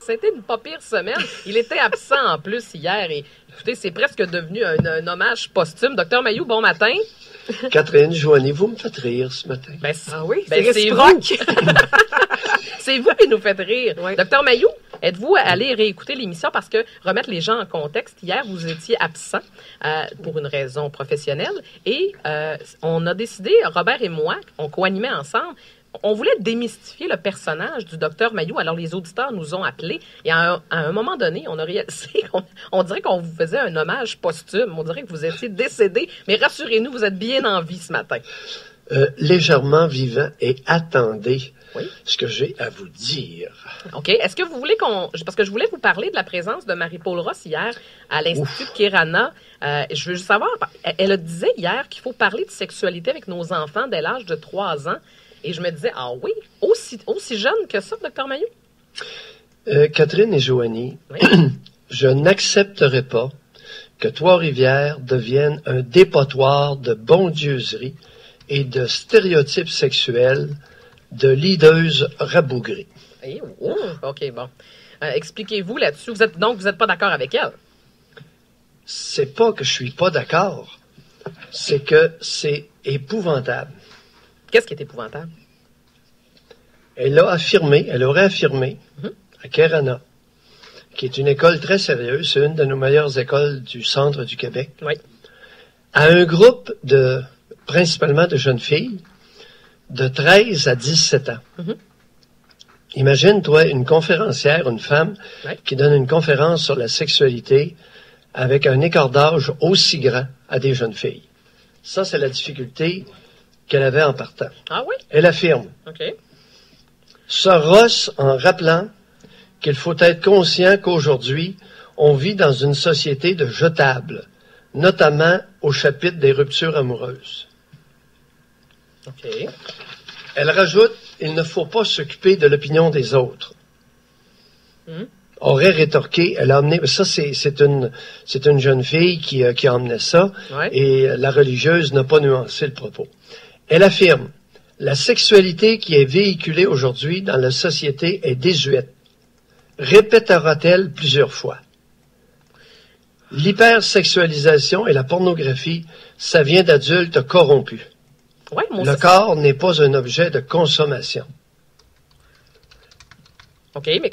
Ça a été une pas pire semaine. Il était absent en plus hier. Et écoutez, c'est presque devenu un hommage posthume. Docteur Mailloux, bon matin. Catherine, Joanie, vous me faites rire ce matin. Ben, oui, c'est réciproque. C'est vous qui nous faites rire. Oui. Docteur Mailloux, êtes-vous allé réécouter l'émission parce que, remettre les gens en contexte, hier, vous étiez absent pour une raison professionnelle et on a décidé, Robert et moi, on co-animait ensemble, on voulait démystifier le personnage du docteur Mailloux. Alors, les auditeurs nous ont appelés et à un moment donné, on a réalisé on dirait qu'on vous faisait un hommage posthume. On dirait que vous étiez décédé. Mais rassurez-nous, vous êtes bien en vie ce matin. Légèrement vivant et attendez Oui. ce que j'ai à vous dire. OK. Est-ce que vous voulez parce que je voulais vous parler de la présence de Marie-Paul Ross hier à l'Institut de Kirana. Je veux juste savoir, elle disait hier qu'il faut parler de sexualité avec nos enfants dès l'âge de 3 ans. Et je me disais, ah oui, aussi jeune que ça, docteur Mailloux? Catherine et Joanie, Oui. je n'accepterai pas que Trois-Rivières devienne un dépotoir de bondieuserie et de stéréotypes sexuels de leaders rabougris. OK, bon. Expliquez-vous là-dessus. Vous êtes pas d'accord avec elle? C'est pas que je suis pas d'accord, c'est que c'est épouvantable. Qu'est-ce qui est épouvantable? Elle aurait affirmé à Kirana, qui est une école très sérieuse, c'est une de nos meilleures écoles du centre du Québec, Oui. à un groupe principalement de jeunes filles, de 13 à 17 ans. Mhm. Imagine, toi, une conférencière, une femme, Oui. qui donne une conférence sur la sexualité avec un écart d'âge aussi grand à des jeunes filles. Ça, c'est la difficulté qu'elle avait en partant. Ah oui? Elle affirme, OK. ce Ross en rappelant qu'il faut être conscient qu'aujourd'hui, on vit dans une société de jetables, notamment au chapitre des ruptures amoureuses. OK. Elle rajoute, il ne faut pas s'occuper de l'opinion des autres. Aurait rétorqué, elle a amené, ça c'est une jeune fille qui a emmené ça, Ouais. et la religieuse n'a pas nuancé le propos. Elle affirme, la sexualité qui est véhiculée aujourd'hui dans la société est désuète. Répétera-t-elle plusieurs fois. L'hypersexualisation et la pornographie, ça vient d'adultes corrompus. Ouais, moi Le aussi. corps n'est pas un objet de consommation. OK, mais...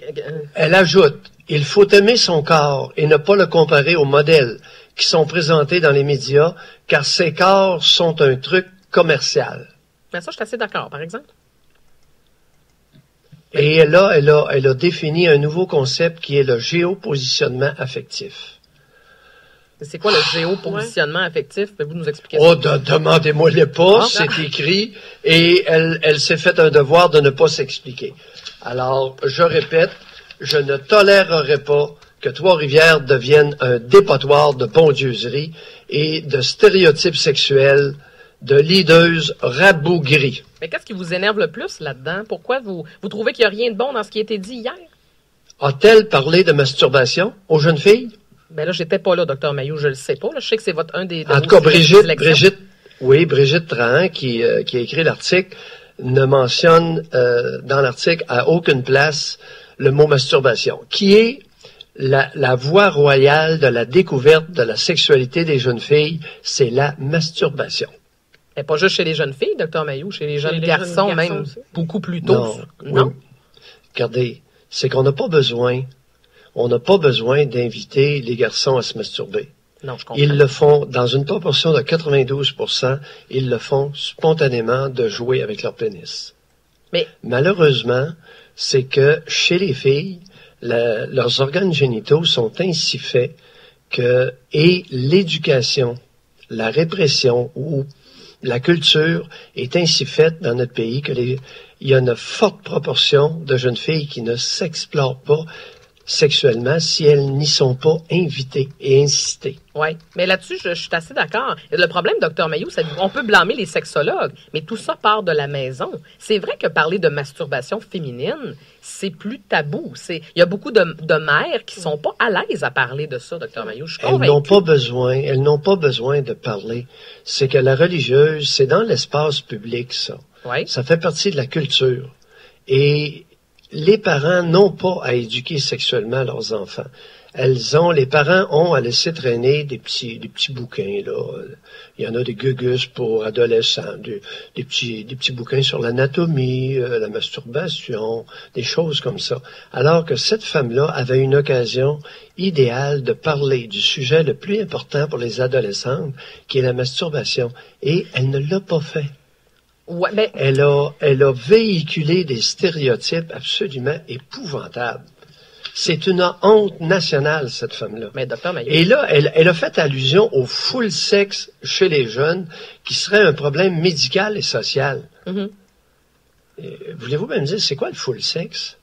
Elle ajoute, il faut aimer son corps et ne pas le comparer aux modèles qui sont présentés dans les médias, car ces corps sont un truc commercial. mais ça, je suis assez d'accord, par exemple. Et elle a défini un nouveau concept qui est le géopositionnement affectif. C'est quoi le géopositionnement affectif? Pouvez-vous nous expliquer Oh, ça? demandez-moi-le pas, Ah. c'est écrit, et elle s'est fait un devoir de ne pas s'expliquer. Alors, je répète, je ne tolérerai pas que Trois-Rivières devienne un dépotoir de bondieuserie et de stéréotypes sexuels de leaders rabougris. Mais qu'est-ce qui vous énerve le plus là-dedans? Pourquoi vous trouvez qu'il n'y a rien de bon dans ce qui a été dit hier? A-t-elle parlé de masturbation aux jeunes filles? Ben là, j'étais pas là, docteur Mailloux, je le sais pas. Là. Je sais que c'est un des... En tout cas, Brigitte Trahan, qui a écrit l'article, ne mentionne dans l'article à aucune place le mot masturbation, qui est la voie royale de la découverte de la sexualité des jeunes filles, c'est la masturbation. Mais pas juste chez les jeunes filles, docteur Mailloux, chez les jeunes garçons, même aussi. beaucoup plus tôt. Non. Oui. Regardez, c'est qu'on n'a pas besoin d'inviter les garçons à se masturber. Non, je comprends. Ils le font dans une proportion de 92%, ils le font spontanément de jouer avec leur pénis. Mais Malheureusement, c'est que chez les filles, leurs organes génitaux sont ainsi faits et l'éducation, la répression ou la culture est ainsi faite dans notre pays il y a une forte proportion de jeunes filles qui ne s'explorent pas sexuellement si elles n'y sont pas invitées et incitées. oui, mais là-dessus, je suis assez d'accord. Et le problème, docteur Mailloux, c'est qu'on peut blâmer les sexologues, mais tout ça part de la maison. C'est vrai que parler de masturbation féminine, c'est plus tabou. Il y a beaucoup de mères qui sont pas à l'aise à parler de ça, docteur Mailloux. Je suis Elles convaincue. n'ont pas besoin de parler. C'est que la religieuse, c'est dans l'espace public, ça. Oui. Ça fait partie de la culture. Et les parents n'ont pas à éduquer sexuellement leurs enfants. Les parents ont à laisser traîner des petits bouquins, là. Il y en a des gugus pour adolescents, des petits bouquins sur l'anatomie, la masturbation, des choses comme ça. Alors que cette femme-là avait une occasion idéale de parler du sujet le plus important pour les adolescentes, qui est la masturbation. Et elle ne l'a pas fait. Ouais, mais... Elle a véhiculé des stéréotypes absolument épouvantables. C'est une honte nationale, cette femme-là. Mais docteur Mailloux... Et là, elle a fait allusion au full sexe chez les jeunes, qui serait un problème médical et social. Mm-hmm. Voulez-vous me dire, c'est quoi le full sexe?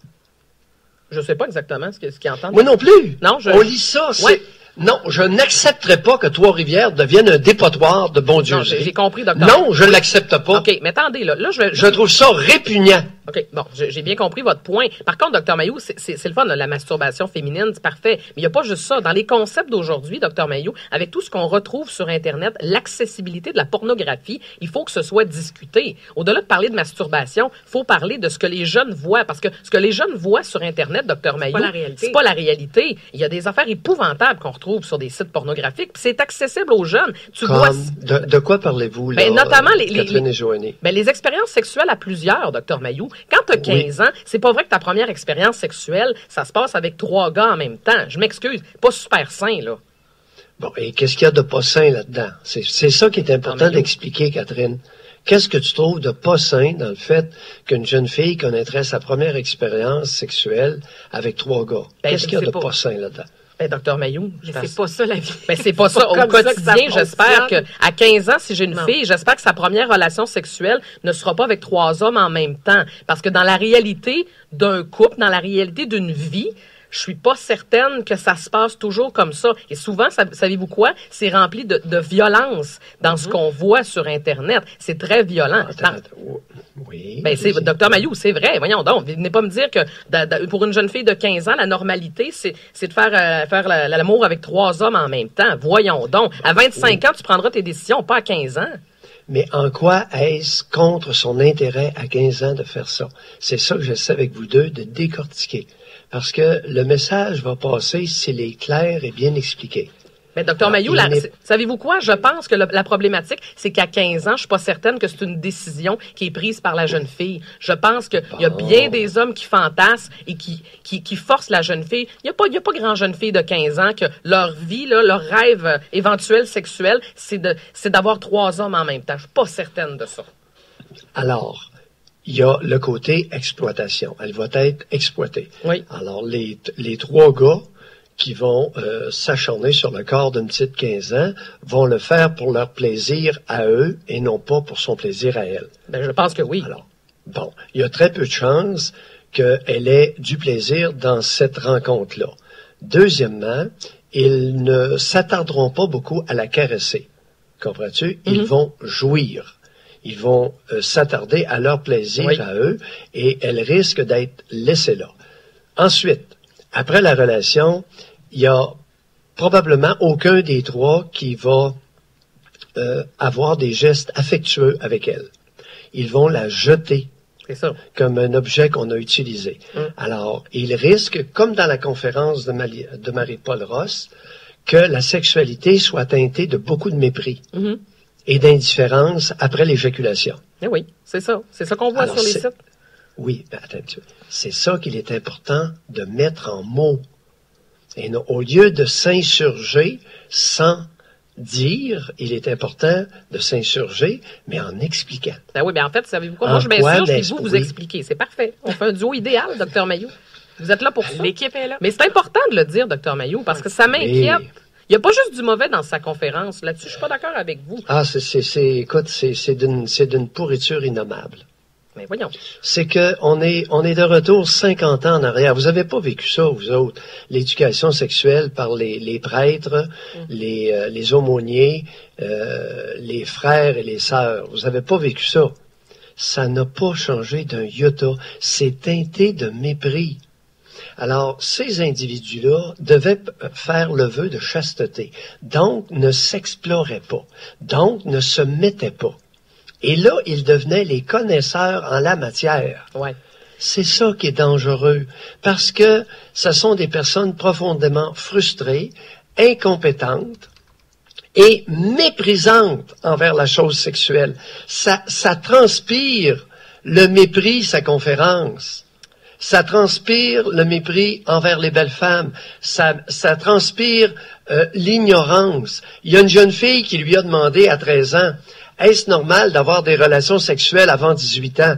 Je ne sais pas exactement ce qu'ils entendent. Moi non plus. Non, On lit ça, ouais. Non, je n'accepterai pas que Trois-Rivières devienne un dépotoir de bon Dieu. Non, j'ai compris, docteur. Non, je ne l'accepte pas. OK, mais attendez, là je trouve ça répugnant. OK, bon, j'ai bien compris votre point. Par contre, docteur Mailloux, c'est le fun, la masturbation féminine, c'est parfait. Mais il n'y a pas juste ça. Dans les concepts d'aujourd'hui, docteur Mailloux, avec tout ce qu'on retrouve sur Internet, l'accessibilité de la pornographie, il faut que ce soit discuté. Au-delà de parler de masturbation, il faut parler de ce que les jeunes voient. Parce que ce que les jeunes voient sur Internet, docteur Mailloux, c'est pas la réalité. Il y a des affaires épouvantables qu'on retrouve sur des sites pornographiques, puis c'est accessible aux jeunes. De quoi parlez-vous, là, notamment Catherine et Joanie? Les expériences sexuelles à plusieurs, docteur Mailloux. Quand tu as 15 ans, c'est pas vrai que ta première expérience sexuelle, ça se passe avec 3 gars en même temps. Je m'excuse, pas super sain, là. Bon, et qu'est-ce qu'il y a de pas sain là-dedans? C'est ça qui est important d'expliquer, Catherine. Qu'est-ce que tu trouves de pas sain dans le fait qu'une jeune fille connaîtrait sa première expérience sexuelle avec 3 gars? Qu'est-ce qu'il y a de pas sain là-dedans? Docteur Mailloux, c'est pas ça la vie. C'est pas ça. Au quotidien, j'espère qu'à 15 ans, si j'ai une fille, j'espère que sa première relation sexuelle ne sera pas avec 3 hommes en même temps. Parce que dans la réalité d'un couple, dans la réalité d'une vie, je suis pas certaine que ça se passe toujours comme ça. Et souvent, savez-vous quoi? C'est rempli de violence dans ce qu'on voit sur Internet. C'est très violent. Oui. Docteur Mailloux, c'est vrai. Voyons donc. Venez pas me dire que pour une jeune fille de 15 ans, la normalité, c'est de faire l'amour avec 3 hommes en même temps. Voyons donc. À 25 ans, tu prendras tes décisions, pas à 15 ans. Mais en quoi est-ce contre son intérêt à 15 ans de faire ça? C'est ça que j'essaie avec vous deux de décortiquer. Parce que le message va passer s'il est clair et bien expliqué. Mais docteur Mailloux, savez-vous quoi? Je pense que la problématique, c'est qu'à 15 ans, je suis pas certaine que c'est une décision qui est prise par la jeune fille. Je pense qu'il y a bien des hommes qui fantasment et qui forcent la jeune fille. Il y a pas grand jeune fille de 15 ans que leur vie, là, leur rêve éventuel sexuel, c'est d'avoir 3 hommes en même temps. Je suis pas certaine de ça. Alors, il y a le côté exploitation. Elle va être exploitée. Oui. Alors, les 3 gars qui vont s'acharner sur le corps d'une petite 15 ans vont le faire pour leur plaisir à eux et non pas pour son plaisir à elle. Je pense que oui. Alors, bon, il y a très peu de chances qu'elle ait du plaisir dans cette rencontre-là. Deuxièmement, ils ne s'attarderont pas beaucoup à la caresser. Comprends-tu? Ils vont jouir. Ils vont s'attarder à leur plaisir à eux et elle risque d'être laissée là. Ensuite, après la relation, il y a probablement aucun des 3 qui va avoir des gestes affectueux avec elle. Ils vont la jeter comme un objet qu'on a utilisé. Alors, il risque, comme dans la conférence de Marie-Paul Ross, que la sexualité soit teintée de beaucoup de mépris. Et d'indifférence après l'éjaculation. Oui, c'est ça. C'est ça qu'on voit sur les sites. Oui, mais attends un petit peu. C'est ça qu'il est important de mettre en mots. Et non, au lieu de s'insurger sans dire, il est important de s'insurger, mais en expliquant. Oui, en fait, savez-vous quoi? Moi, je m'insurge et vous expliquez. C'est parfait. On fait un duo idéal, docteur Mailloux. Vous êtes là pour ça. L'équipe est là. Mais c'est important de le dire, docteur Mailloux, parce que ça m'inquiète. Il n'y a pas juste du mauvais dans sa conférence. Là-dessus, je suis pas d'accord avec vous. Écoute, c'est d'une pourriture innommable. Mais voyons. C'est que on est de retour 50 ans en arrière. Vous avez pas vécu ça, vous autres. L'éducation sexuelle par les prêtres, les aumôniers, les frères et les sœurs. Vous avez pas vécu ça. Ça n'a pas changé d'un iota. C'est teinté de mépris. Alors, ces individus-là devaient faire le vœu de chasteté. Donc, ne s'exploraient pas. Donc, ne se mettaient pas. Et là, ils devenaient les connaisseurs en la matière. Ouais. C'est ça qui est dangereux, parce que ce sont des personnes profondément frustrées, incompétentes et méprisantes envers la chose sexuelle. Ça transpire le mépris, sa conférence. Ça transpire le mépris envers les belles femmes. Ça transpire l'ignorance. Il y a une jeune fille qui lui a demandé à 13 ans, est-ce normal d'avoir des relations sexuelles avant 18 ans?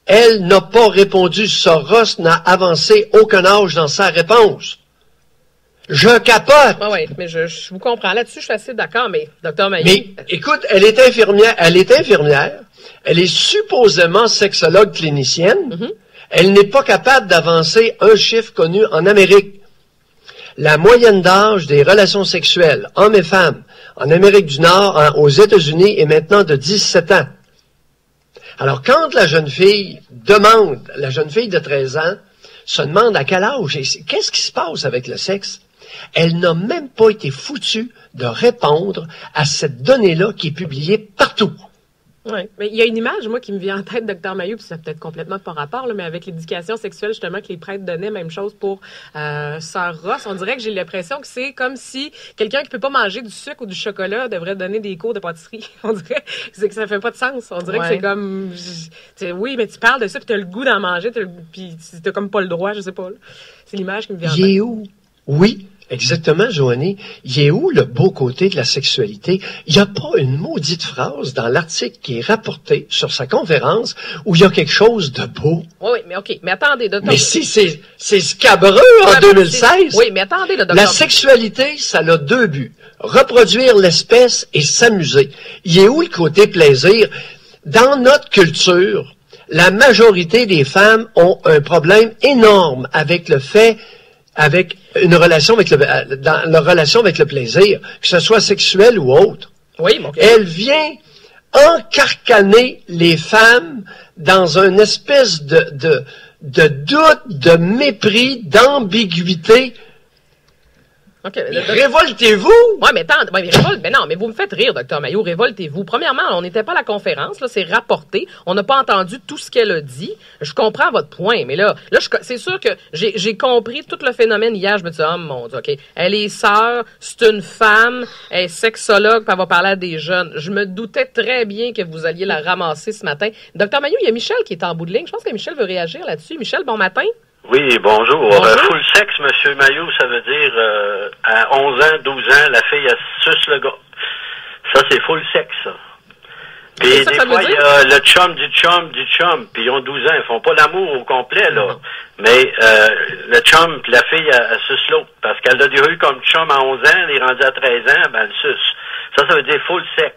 Elle n'a pas répondu. Soros n'a avancé aucun âge dans sa réponse. Je capote! Oui, mais je vous comprends. Là-dessus, je suis assez d'accord, mais Dr. Maillet... Mais, écoute, elle est infirmière. Elle est supposément sexologue clinicienne. Mm-hmm. Elle n'est pas capable d'avancer un chiffre connu en Amérique. La moyenne d'âge des relations sexuelles, hommes et femmes, en Amérique du Nord, aux États-Unis, est maintenant de 17 ans. Alors, quand la jeune fille de 13 ans, se demande à quel âge, qu'est-ce qui se passe avec le sexe, elle n'a même pas été foutue de répondre à cette donnée-là qui est publiée partout. Oui, mais il y a une image, moi, qui me vient en tête, Dr. Mailloux, puis ça peut-être complètement pas rapport, là, mais avec l'éducation sexuelle, justement, que les prêtres donnaient, même chose pour Sœur Ross. On dirait que j'ai l'impression que c'est comme si quelqu'un qui peut pas manger du sucre ou du chocolat devrait donner des cours de pâtisserie. On dirait que ça fait pas de sens. On dirait que c'est comme... oui, mais tu parles de ça, puis t'as le goût d'en manger, puis t'as comme pas le droit, je sais pas. Là. C'est l'image qui me vient en tête. Il est où? Oui. Exactement, Joanie. Il est où le beau côté de la sexualité? Il n'y a pas une maudite phrase dans l'article qui est rapporté sur sa conférence où il y a quelque chose de beau. Oui, mais OK. Mais attendez, docteur. Mais si, c'est scabreux en 2016. Oui, mais attendez, le docteur. La sexualité, ça a deux buts. Reproduire l'espèce et s'amuser. Il est où le côté plaisir? Dans notre culture, la majorité des femmes ont un problème énorme avec le fait avec une relation dans leur relation avec le plaisir, que ce soit sexuel ou autre. Oui, mais okay. Elle vient encarcaner les femmes dans une espèce de doute, de mépris, d'ambiguïté. Okay, révoltez-vous! Oui, mais non, mais vous me faites rire, Dr. Mailloux, révoltez-vous. Premièrement, on n'était pas à la conférence, là, c'est rapporté. On n'a pas entendu tout ce qu'elle a dit. Je comprends votre point, mais là, c'est sûr que j'ai compris tout le phénomène hier. Je me dis, oh mon Dieu, OK. Elle est sœur, c'est une femme, elle est sexologue, puis elle va parler à des jeunes. Je me doutais très bien que vous alliez la ramasser ce matin. Dr. Mailloux, il y a Michel qui est en bout de ligne. Je pense que Michel veut réagir là-dessus. Michel, bon matin. Oui, bonjour. Bonjour. Full sexe, Monsieur Mailloux, ça veut dire à 11 ans, 12 ans, la fille, elle suce le gars. Ça, c'est full sexe, ça. Puis des fois, il y a le chum du chum, puis ils ont 12 ans, ils font pas l'amour au complet, là. Non. Mais le chum, puis la fille, elle suce l'autre. Parce qu'elle a déjà eu comme chum à 11 ans, elle est rendue à 13 ans, ben elle suce. Ça veut dire full sexe.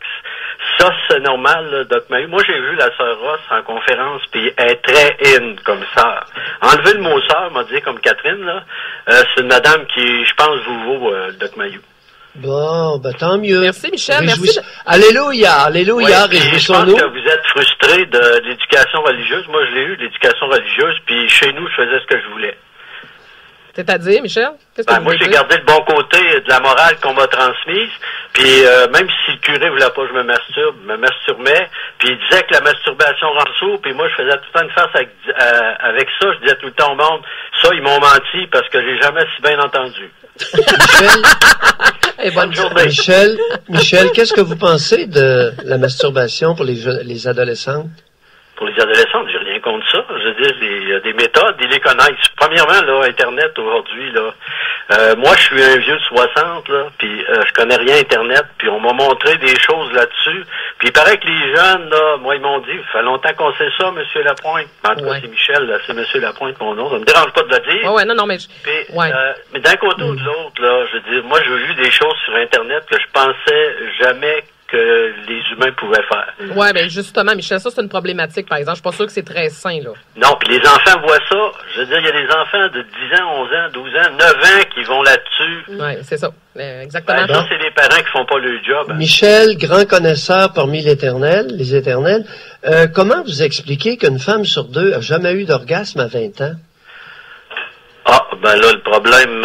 Ça, c'est normal, là, Doc Mailloux. Moi, j'ai vu la sœur Ross en conférence, puis elle est très in comme sœur. Enlever le mot sœur, m'a dit comme Catherine, là. C'est une madame qui, je pense, vous vaut, Doc Mailloux. Bon, ben tant mieux. Merci, Michel. Merci. Alléluia, oui, réjouissons-nous. Je pense que vous êtes frustrés de l'éducation religieuse. Moi, je l'ai eu, l'éducation religieuse, puis chez nous, je faisais ce que je voulais. C'est-à-dire, Michel? Qu'est-ce que moi, j'ai gardé le bon côté de la morale qu'on m'a transmise. Puis même si le curé voulait pas que je me masturbais, puis il disait que la masturbation rend sourd, puis moi, je faisais tout le temps une farce avec ça. Je disais tout le temps au monde, ça, ils m'ont menti parce que j'ai jamais si bien entendu. Bonne journée. Michel, qu'est-ce que vous pensez de la masturbation pour les adolescentes? Pour les adolescents, j'ai rien contre ça. Je veux dire, il y a des méthodes, ils les connaissent. Premièrement, là, Internet aujourd'hui, là, moi, je suis un vieux de 60, là, puis je connais rien Internet, puis on m'a montré des choses là-dessus. Puis il paraît que les jeunes, là, moi, ils m'ont dit, il fait longtemps qu'on sait ça, Monsieur Lapointe. En tout cas, c'est Michel, là, c'est Monsieur Lapointe, mon nom. Ça me dérange pas de le dire. Non, mais... mais d'un côté ou de l'autre, là, je veux dire, moi, j'ai vu des choses sur Internet que je pensais jamais que les humains pouvaient faire. Oui, mais justement, Michel, ça, c'est une problématique, par exemple. Je suis pas sûr que c'est très sain, là. Non, puis les enfants voient ça. Je veux dire, il y a des enfants de 10 ans, 11 ans, 12 ans, 9 ans qui vont là-dessus. Oui, c'est ça. Exactement. Ça, c'est les parents qui font pas le job. Hein. Michel, grand connaisseur parmi les éternels, comment vous expliquez qu'une femme sur deux a jamais eu d'orgasme à 20 ans? Ah, ben là, le problème...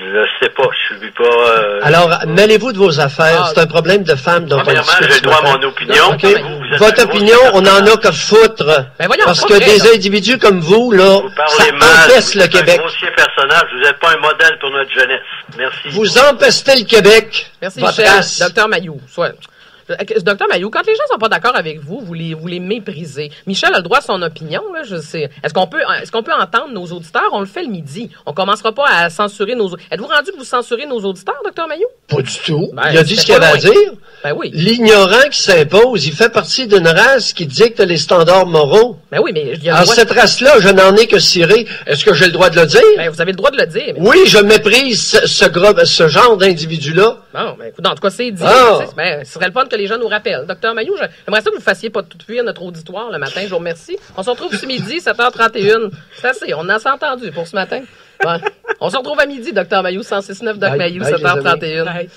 je sais pas, je suis pas... Alors, mêlez-vous de vos affaires. C'est un problème de femme dont on discute. Premièrement, j'ai le droit à mon opinion. Okay. Vous êtes votre un gros opinion, on en personnage. a qu'à foutre. Ben voyons, Parce c'est que pas vrai, des là. individus comme vous, là, Vous ça parlez mal, empeste vous le êtes Québec. un grossier personnage, vous n'êtes pas un modèle pour notre jeunesse. Merci. Vous empestez le Québec. Merci, votre Michel. race. Docteur Mailloux. Soit. Docteur Mailloux, quand les gens sont pas d'accord avec vous, vous les méprisez. Michel a le droit à son opinion, là, je sais. Est-ce qu'on peut entendre nos auditeurs? On le fait le midi. On commencera pas à censurer nos... Êtes-vous rendu que vous censurez nos auditeurs, Docteur Mailloux? Pas du tout. Ben, Il a dit ce c'était qu'il avait pas à loin. dire. Ben oui. L'ignorant qui s'impose, il fait partie d'une race qui dicte les standards moraux. Ben oui, mais il y a le Alors, droit... cette race-là, je n'en ai que cirer. Est-ce que j'ai le droit de le dire? Ben, vous avez le droit de le dire. Mais... Oui, je méprise ce genre d'individu-là. Bon, ben, écoute, en tout cas, c'est dit. Ah. Tu sais, ben, ce serait le fun que les gens nous rappellent. Docteur Mailloux, j'aimerais ça que vous fassiez pas tout fuir notre auditoire le matin. Je vous remercie. On se retrouve ce midi, 7h31. C'est assez. On en s'est entendu pour ce matin. Ouais. On se retrouve à midi, Docteur Mailloux, 106.9 Doc Bye. Mailloux, Bye, les amis. 7h31. Bye.